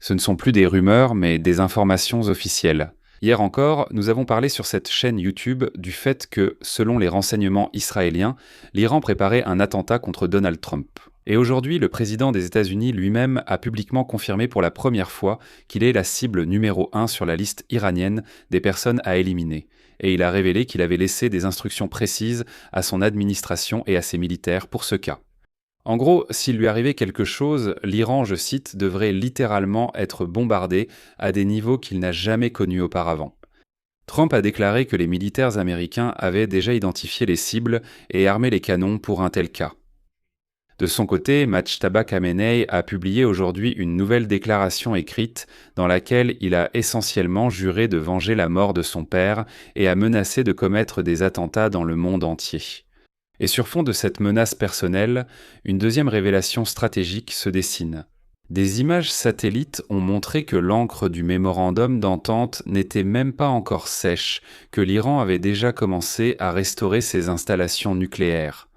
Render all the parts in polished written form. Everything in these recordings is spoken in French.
Ce ne sont plus des rumeurs, mais des informations officielles. Hier encore, nous avons parlé sur cette chaîne YouTube du fait que, selon les renseignements israéliens, l'Iran préparait un attentat contre Donald Trump. Et aujourd'hui, le président des États-Unis lui-même a publiquement confirmé pour la première fois qu'il est la cible numéro 1 sur la liste iranienne des personnes à éliminer. Et il a révélé qu'il avait laissé des instructions précises à son administration et à ses militaires pour ce cas. En gros, s'il lui arrivait quelque chose, l'Iran, je cite, devrait littéralement être bombardé à des niveaux qu'il n'a jamais connus auparavant. Trump a déclaré que les militaires américains avaient déjà identifié les cibles et armé les canons pour un tel cas. De son côté, Majtaba Khamenei a publié aujourd'hui une nouvelle déclaration écrite dans laquelle il a essentiellement juré de venger la mort de son père et a menacé de commettre des attentats dans le monde entier. Et sur fond de cette menace personnelle, une deuxième révélation stratégique se dessine. Des images satellites ont montré que l'encre du mémorandum d'entente n'était même pas encore sèche, que l'Iran avait déjà commencé à restaurer ses installations nucléaires.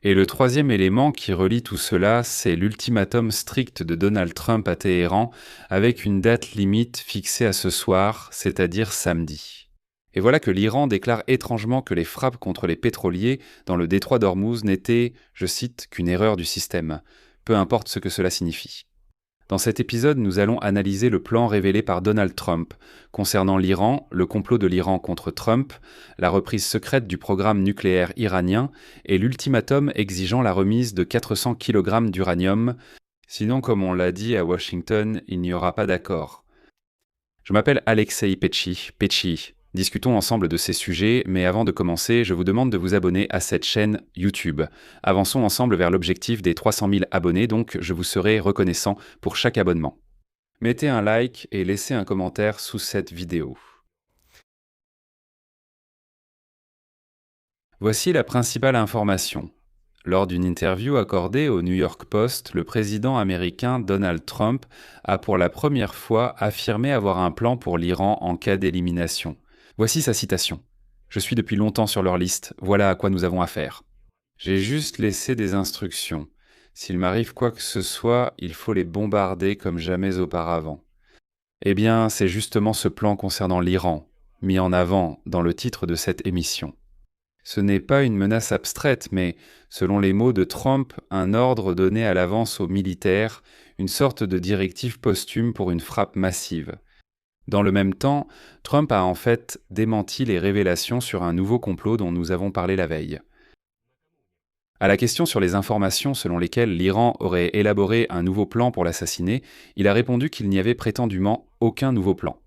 Et le troisième élément qui relie tout cela, c'est l'ultimatum strict de Donald Trump à Téhéran, avec une date limite fixée à ce soir, c'est-à-dire samedi. Et voilà que l'Iran déclare étrangement que les frappes contre les pétroliers dans le détroit d'Ormuz n'étaient, je cite, qu'une erreur du système, peu importe ce que cela signifie. Dans cet épisode, nous allons analyser le plan révélé par Donald Trump concernant l'Iran, le complot de l'Iran contre Trump, la reprise secrète du programme nucléaire iranien et l'ultimatum exigeant la remise de 400 kg d'uranium. Sinon, comme on l'a dit à Washington, il n'y aura pas d'accord. Je m'appelle Alexei Petchi. Discutons ensemble de ces sujets, mais avant de commencer, je vous demande de vous abonner à cette chaîne YouTube. Avançons ensemble vers l'objectif des 300 000 abonnés, donc je vous serai reconnaissant pour chaque abonnement. Mettez un like et laissez un commentaire sous cette vidéo. Voici la principale information. Lors d'une interview accordée au New York Post, le président américain Donald Trump a pour la première fois affirmé avoir un plan pour l'Iran en cas d'élimination. Voici sa citation. « Je suis depuis longtemps sur leur liste, voilà à quoi nous avons affaire. J'ai juste laissé des instructions. S'il m'arrive quoi que ce soit, il faut les bombarder comme jamais auparavant. » Eh bien, c'est justement ce plan concernant l'Iran, mis en avant dans le titre de cette émission. Ce n'est pas une menace abstraite, mais, selon les mots de Trump, un ordre donné à l'avance aux militaires, une sorte de directive posthume pour une frappe massive. Dans le même temps, Trump a en fait démenti les révélations sur un nouveau complot dont nous avons parlé la veille. À la question sur les informations selon lesquelles l'Iran aurait élaboré un nouveau plan pour l'assassiner, il a répondu qu'il n'y avait prétendument aucun nouveau plan.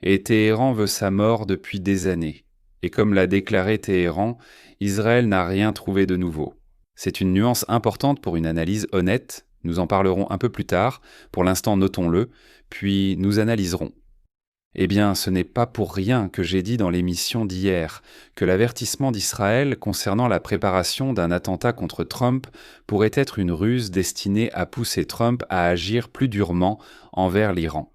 Et Téhéran veut sa mort depuis des années. Et comme l'a déclaré Téhéran, Israël n'a rien trouvé de nouveau. C'est une nuance importante pour une analyse honnête, nous en parlerons un peu plus tard, pour l'instant notons-le, puis nous analyserons. Eh bien, ce n'est pas pour rien que j'ai dit dans l'émission d'hier que l'avertissement d'Israël concernant la préparation d'un attentat contre Trump pourrait être une ruse destinée à pousser Trump à agir plus durement envers l'Iran.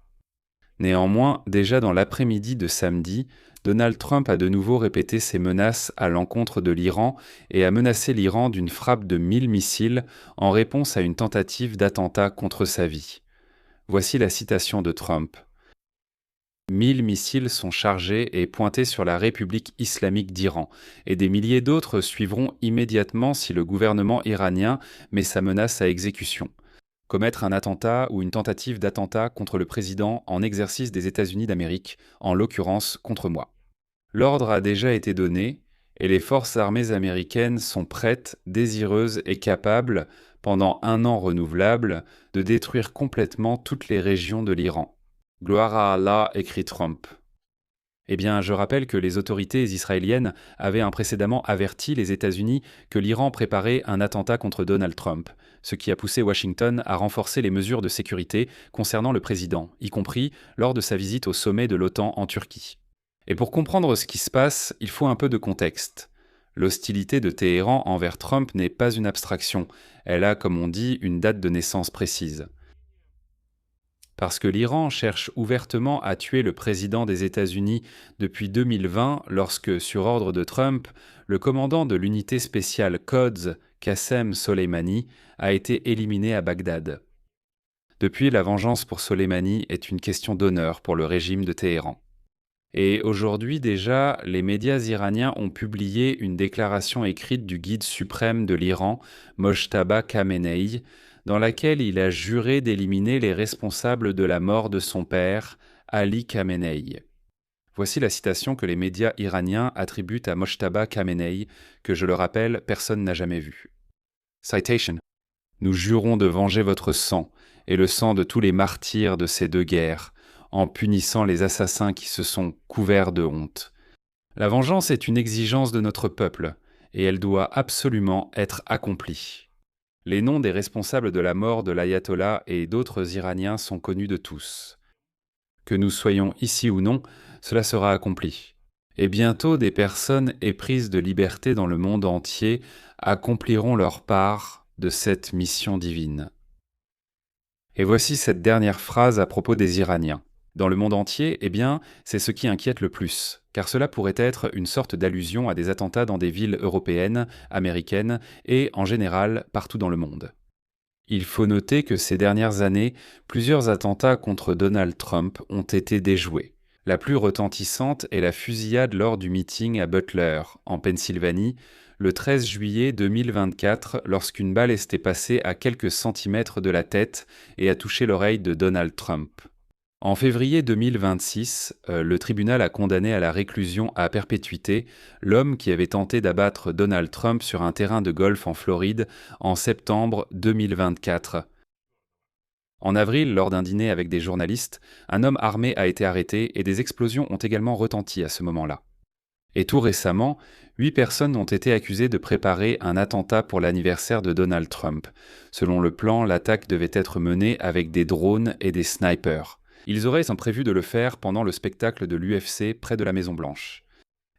Néanmoins, déjà dans l'après-midi de samedi, Donald Trump a de nouveau répété ses menaces à l'encontre de l'Iran et a menacé l'Iran d'une frappe de 1000 missiles en réponse à une tentative d'attentat contre sa vie. Voici la citation de Trump. 1000 missiles sont chargés et pointés sur la République islamique d'Iran, et des milliers d'autres suivront immédiatement si le gouvernement iranien met sa menace à exécution. Commettre un attentat ou une tentative d'attentat contre le président en exercice des États-Unis d'Amérique, en l'occurrence contre moi. L'ordre a déjà été donné, et les forces armées américaines sont prêtes, désireuses et capables, pendant un an renouvelable, de détruire complètement toutes les régions de l'Iran. Gloire à Allah, écrit Trump. Eh bien, je rappelle que les autorités israéliennes avaient précédemment averti les États-Unis que l'Iran préparait un attentat contre Donald Trump, ce qui a poussé Washington à renforcer les mesures de sécurité concernant le président, y compris lors de sa visite au sommet de l'OTAN en Turquie. Et pour comprendre ce qui se passe, il faut un peu de contexte. L'hostilité de Téhéran envers Trump n'est pas une abstraction, elle a, comme on dit, une date de naissance précise. Parce que l'Iran cherche ouvertement à tuer le président des États-Unis depuis 2020 lorsque, sur ordre de Trump, le commandant de l'unité spéciale Quds, Qassem Soleimani, a été éliminé à Bagdad. Depuis, la vengeance pour Soleimani est une question d'honneur pour le régime de Téhéran. Et aujourd'hui déjà, les médias iraniens ont publié une déclaration écrite du guide suprême de l'Iran, Mojtaba Khamenei, dans laquelle il a juré d'éliminer les responsables de la mort de son père, Ali Khamenei. Voici la citation que les médias iraniens attribuent à Mojtaba Khamenei, que je le rappelle, personne n'a jamais vue. Citation. Nous jurons de venger votre sang et le sang de tous les martyrs de ces deux guerres, en punissant les assassins qui se sont couverts de honte. La vengeance est une exigence de notre peuple, et elle doit absolument être accomplie. Les noms des responsables de la mort de l'ayatollah et d'autres Iraniens sont connus de tous. Que nous soyons ici ou non, cela sera accompli. Et bientôt des personnes éprises de liberté dans le monde entier accompliront leur part de cette mission divine. Et voici cette dernière phrase à propos des Iraniens. Dans le monde entier, eh bien, c'est ce qui inquiète le plus, car cela pourrait être une sorte d'allusion à des attentats dans des villes européennes, américaines et, en général, partout dans le monde. Il faut noter que ces dernières années, plusieurs attentats contre Donald Trump ont été déjoués. La plus retentissante est la fusillade lors du meeting à Butler, en Pennsylvanie, le 13 juillet 2024, lorsqu'une balle était passée à quelques centimètres de la tête et a touché l'oreille de Donald Trump. En février 2026, le tribunal a condamné à la réclusion à perpétuité l'homme qui avait tenté d'abattre Donald Trump sur un terrain de golf en Floride en septembre 2024. En avril, lors d'un dîner avec des journalistes, un homme armé a été arrêté et des explosions ont également retenti à ce moment-là. Et tout récemment, 8 personnes ont été accusées de préparer un attentat pour l'anniversaire de Donald Trump. Selon le plan, l'attaque devait être menée avec des drones et des snipers. Ils auraient prévu de le faire pendant le spectacle de l'UFC près de la Maison-Blanche.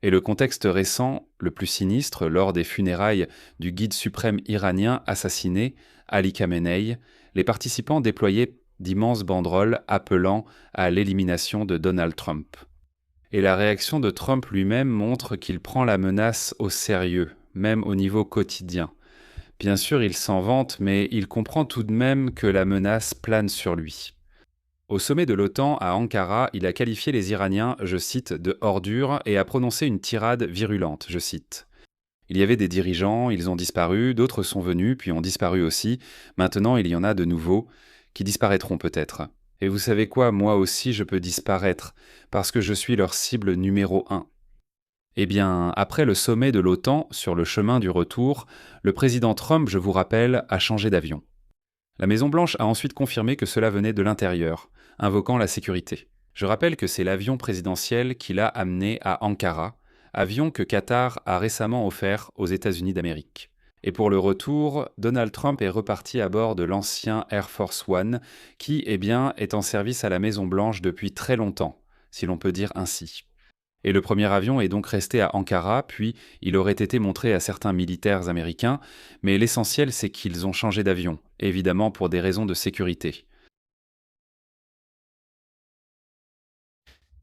Et le contexte récent, le plus sinistre, lors des funérailles du guide suprême iranien assassiné, Ali Khamenei, les participants déployaient d'immenses banderoles appelant à l'élimination de Donald Trump. Et la réaction de Trump lui-même montre qu'il prend la menace au sérieux, même au niveau quotidien. Bien sûr, il s'en vante, mais il comprend tout de même que la menace plane sur lui. Au sommet de l'OTAN à Ankara, il a qualifié les Iraniens, je cite, de ordures et a prononcé une tirade virulente, je cite. Il y avait des dirigeants, ils ont disparu, d'autres sont venus, puis ont disparu aussi. Maintenant, il y en a de nouveaux, qui disparaîtront peut-être. Et vous savez quoi, moi aussi je peux disparaître, parce que je suis leur cible numéro 1. Eh bien, après le sommet de l'OTAN, sur le chemin du retour, le président Trump, je vous rappelle, a changé d'avion. La Maison-Blanche a ensuite confirmé que cela venait de l'intérieur, invoquant la sécurité. Je rappelle que c'est l'avion présidentiel qui l'a amené à Ankara, avion que Qatar a récemment offert aux États-Unis d'Amérique. Et pour le retour, Donald Trump est reparti à bord de l'ancien Air Force One, qui, est en service à la Maison-Blanche depuis très longtemps, si l'on peut dire ainsi. Et le premier avion est donc resté à Ankara, puis il aurait été montré à certains militaires américains, mais l'essentiel c'est qu'ils ont changé d'avion, évidemment pour des raisons de sécurité.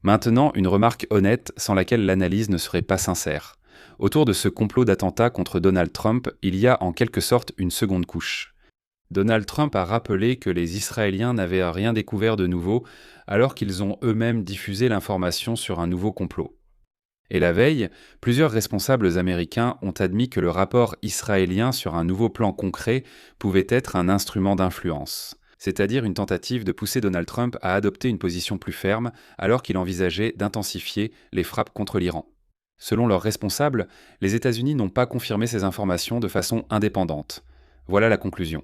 Maintenant, une remarque honnête sans laquelle l'analyse ne serait pas sincère. Autour de ce complot d'attentats contre Donald Trump, il y a en quelque sorte une seconde couche. Donald Trump a rappelé que les Israéliens n'avaient rien découvert de nouveau, alors qu'ils ont eux-mêmes diffusé l'information sur un nouveau complot. Et la veille, plusieurs responsables américains ont admis que le rapport israélien sur un nouveau plan concret pouvait être un instrument d'influence, c'est-à-dire une tentative de pousser Donald Trump à adopter une position plus ferme alors qu'il envisageait d'intensifier les frappes contre l'Iran. Selon leurs responsables, les États-Unis n'ont pas confirmé ces informations de façon indépendante. Voilà la conclusion.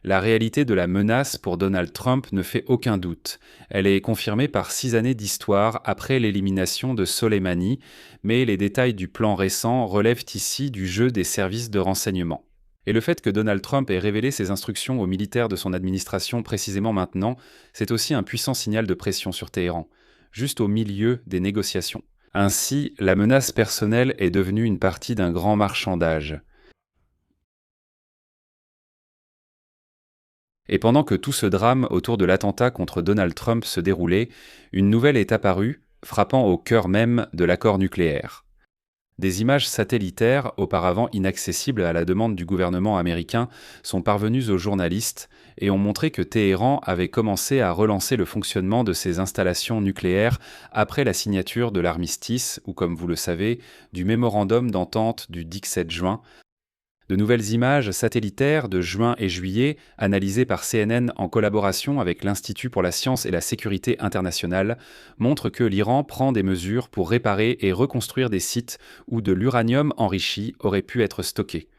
La réalité de la menace pour Donald Trump ne fait aucun doute. Elle est confirmée par 6 années d'histoire après l'élimination de Soleimani, mais les détails du plan récent relèvent ici du jeu des services de renseignement. Et le fait que Donald Trump ait révélé ses instructions aux militaires de son administration précisément maintenant, c'est aussi un puissant signal de pression sur Téhéran, juste au milieu des négociations. Ainsi, la menace personnelle est devenue une partie d'un grand marchandage. Et pendant que tout ce drame autour de l'attentat contre Donald Trump se déroulait, une nouvelle est apparue, frappant au cœur même de l'accord nucléaire. Des images satellitaires, auparavant inaccessibles à la demande du gouvernement américain, sont parvenues aux journalistes et ont montré que Téhéran avait commencé à relancer le fonctionnement de ses installations nucléaires après la signature de l'armistice, ou comme vous le savez, du mémorandum d'entente du 17 juin. De nouvelles images satellitaires de juin et juillet, analysées par CNN en collaboration avec l'Institut pour la science et la sécurité internationale, montrent que l'Iran prend des mesures pour réparer et reconstruire des sites où de l'uranium enrichi aurait pu être stocké.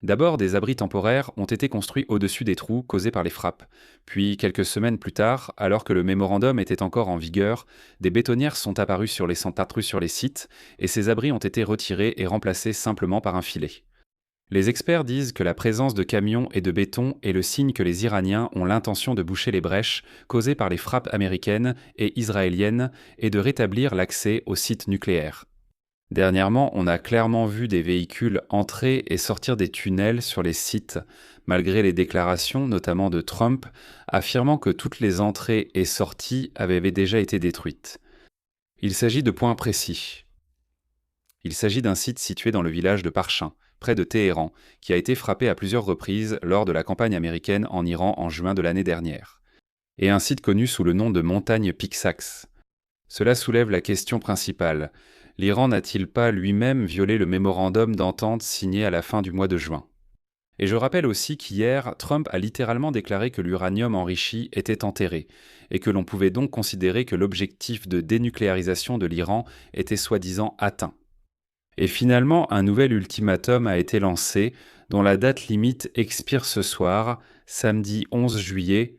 D'abord, des abris temporaires ont été construits au-dessus des trous causés par les frappes. Puis, quelques semaines plus tard, alors que le mémorandum était encore en vigueur, des bétonnières sont apparues sur les sites, et ces abris ont été retirés et remplacés simplement par un filet. Les experts disent que la présence de camions et de béton est le signe que les Iraniens ont l'intention de boucher les brèches causées par les frappes américaines et israéliennes et de rétablir l'accès aux sites nucléaires. Dernièrement, on a clairement vu des véhicules entrer et sortir des tunnels sur les sites, malgré les déclarations, notamment de Trump, affirmant que toutes les entrées et sorties avaient déjà été détruites. Il s'agit de points précis. Il s'agit d'un site situé dans le village de Parchin, près de Téhéran, qui a été frappé à plusieurs reprises lors de la campagne américaine en Iran en juin de l'année dernière, et un site connu sous le nom de montagne Pixax. Cela soulève la question principale. L'Iran n'a-t-il pas lui-même violé le mémorandum d'entente signé à la fin du mois de juin ? Et je rappelle aussi qu'hier, Trump a littéralement déclaré que l'uranium enrichi était enterré, et que l'on pouvait donc considérer que l'objectif de dénucléarisation de l'Iran était soi-disant atteint. Et finalement, un nouvel ultimatum a été lancé, dont la date limite expire ce soir, samedi 11 juillet.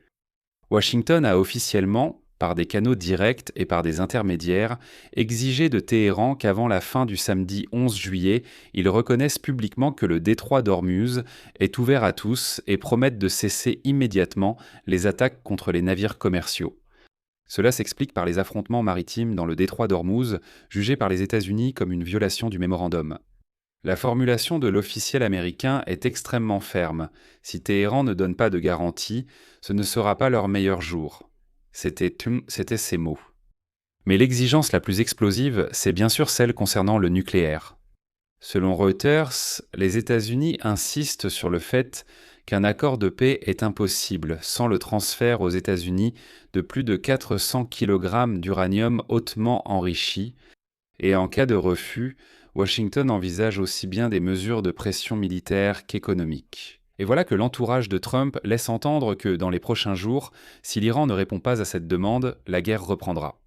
Washington a officiellement, par des canaux directs et par des intermédiaires, exigé de Téhéran qu'avant la fin du samedi 11 juillet, ils reconnaissent publiquement que le détroit d'Ormuz est ouvert à tous et promettent de cesser immédiatement les attaques contre les navires commerciaux. Cela s'explique par les affrontements maritimes dans le détroit d'Ormuz, jugés par les États-Unis comme une violation du mémorandum. La formulation de l'officiel américain est extrêmement ferme. Si Téhéran ne donne pas de garantie, ce ne sera pas leur meilleur jour. C'était ces mots. Mais l'exigence la plus explosive, c'est bien sûr celle concernant le nucléaire. Selon Reuters, les États-Unis insistent sur le fait qu'un accord de paix est impossible sans le transfert aux États-Unis de plus de 400 kg d'uranium hautement enrichi, et en cas de refus, Washington envisage aussi bien des mesures de pression militaire qu'économique. Et voilà que l'entourage de Trump laisse entendre que, dans les prochains jours, si l'Iran ne répond pas à cette demande, la guerre reprendra.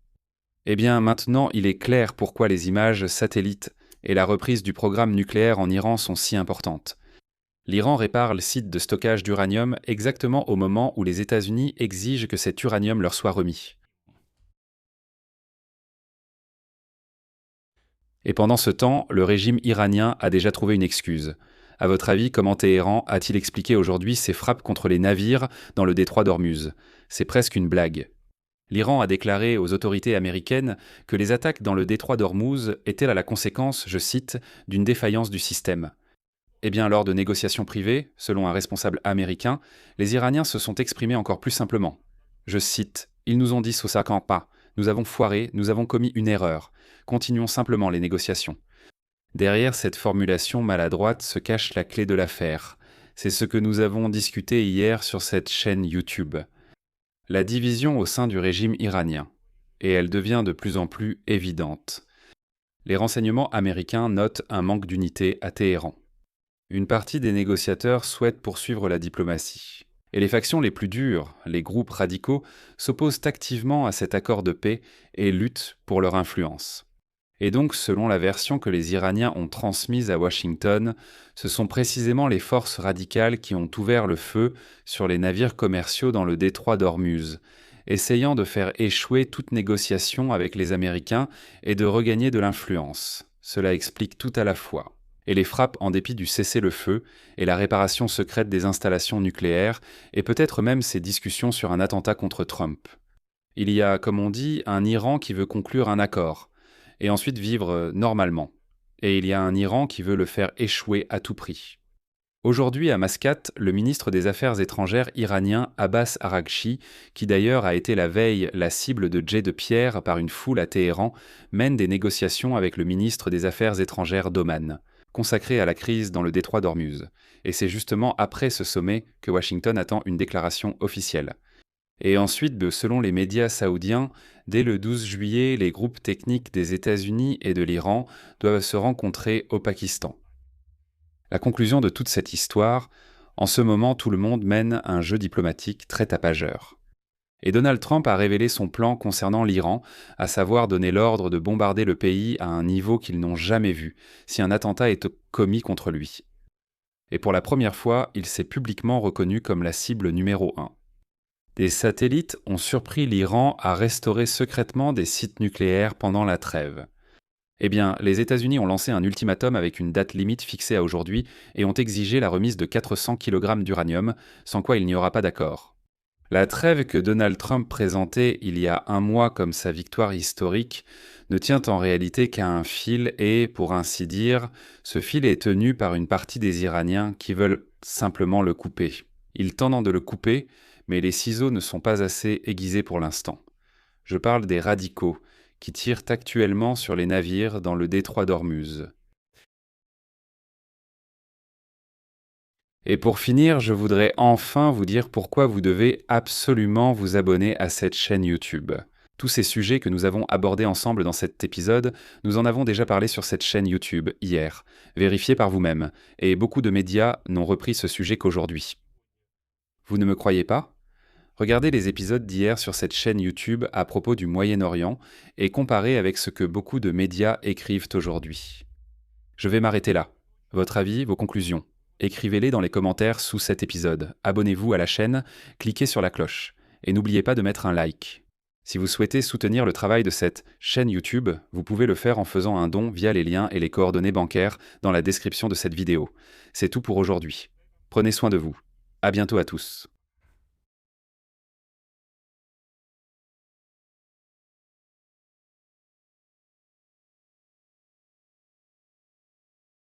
Eh bien, maintenant, il est clair pourquoi les images satellites et la reprise du programme nucléaire en Iran sont si importantes. L'Iran répare le site de stockage d'uranium exactement au moment où les États-Unis exigent que cet uranium leur soit remis. Et pendant ce temps, le régime iranien a déjà trouvé une excuse. À votre avis, comment Téhéran a-t-il expliqué aujourd'hui ses frappes contre les navires dans le détroit d'Ormuz ? C'est presque une blague. L'Iran a déclaré aux autorités américaines que les attaques dans le détroit d'Ormuz étaient la conséquence, je cite, d'une défaillance du système. Eh bien, lors de négociations privées, selon un responsable américain, les Iraniens se sont exprimés encore plus simplement. Je cite, « Ils nous ont dit Sausakan pas, nous avons foiré, nous avons commis une erreur. Continuons simplement les négociations. » Derrière cette formulation maladroite se cache la clé de l'affaire. C'est ce que nous avons discuté hier sur cette chaîne YouTube. La division au sein du régime iranien. Et elle devient de plus en plus évidente. Les renseignements américains notent un manque d'unité à Téhéran. Une partie des négociateurs souhaite poursuivre la diplomatie. Et les factions les plus dures, les groupes radicaux, s'opposent activement à cet accord de paix et luttent pour leur influence. Et donc, selon la version que les Iraniens ont transmise à Washington, ce sont précisément les forces radicales qui ont ouvert le feu sur les navires commerciaux dans le détroit d'Ormuz, essayant de faire échouer toute négociation avec les Américains et de regagner de l'influence. Cela explique tout à la fois. Et les frappes en dépit du cessez-le-feu et la réparation secrète des installations nucléaires, et peut-être même ces discussions sur un attentat contre Trump. Il y a, comme on dit, un Iran qui veut conclure un accord, et ensuite vivre normalement. Et il y a un Iran qui veut le faire échouer à tout prix. Aujourd'hui, à Mascate, le ministre des Affaires étrangères iranien Abbas Araghchi, qui d'ailleurs a été la veille la cible de jets de pierre par une foule à Téhéran, mène des négociations avec le ministre des Affaires étrangères d'Oman, consacré à la crise dans le détroit d'Ormuz. Et c'est justement après ce sommet que Washington attend une déclaration officielle. Et ensuite, selon les médias saoudiens, dès le 12 juillet, les groupes techniques des États-Unis et de l'Iran doivent se rencontrer au Pakistan. La conclusion de toute cette histoire, en ce moment tout le monde mène un jeu diplomatique très tapageur. Et Donald Trump a révélé son plan concernant l'Iran, à savoir donner l'ordre de bombarder le pays à un niveau qu'ils n'ont jamais vu, si un attentat est commis contre lui. Et pour la première fois, il s'est publiquement reconnu comme la cible numéro 1. Des satellites ont surpris l'Iran à restaurer secrètement des sites nucléaires pendant la trêve. Eh bien, les États-Unis ont lancé un ultimatum avec une date limite fixée à aujourd'hui et ont exigé la remise de 400 kg d'uranium, sans quoi il n'y aura pas d'accord. La trêve que Donald Trump présentait il y a un mois comme sa victoire historique ne tient en réalité qu'à un fil et, pour ainsi dire, ce fil est tenu par une partie des Iraniens qui veulent simplement le couper. Ils tentent de le couper, mais les ciseaux ne sont pas assez aiguisés pour l'instant. Je parle des radicaux, qui tirent actuellement sur les navires dans le détroit d'Ormuz. Et pour finir, je voudrais enfin vous dire pourquoi vous devez absolument vous abonner à cette chaîne YouTube. Tous ces sujets que nous avons abordés ensemble dans cet épisode, nous en avons déjà parlé sur cette chaîne YouTube hier. Vérifiez par vous-même, et beaucoup de médias n'ont repris ce sujet qu'aujourd'hui. Vous ne me croyez pas ? Regardez les épisodes d'hier sur cette chaîne YouTube à propos du Moyen-Orient et comparez avec ce que beaucoup de médias écrivent aujourd'hui. Je vais m'arrêter là. Votre avis, vos conclusions. Écrivez-les dans les commentaires sous cet épisode. Abonnez-vous à la chaîne, cliquez sur la cloche. Et n'oubliez pas de mettre un like. Si vous souhaitez soutenir le travail de cette chaîne YouTube, vous pouvez le faire en faisant un don via les liens et les coordonnées bancaires dans la description de cette vidéo. C'est tout pour aujourd'hui. Prenez soin de vous. À bientôt à tous.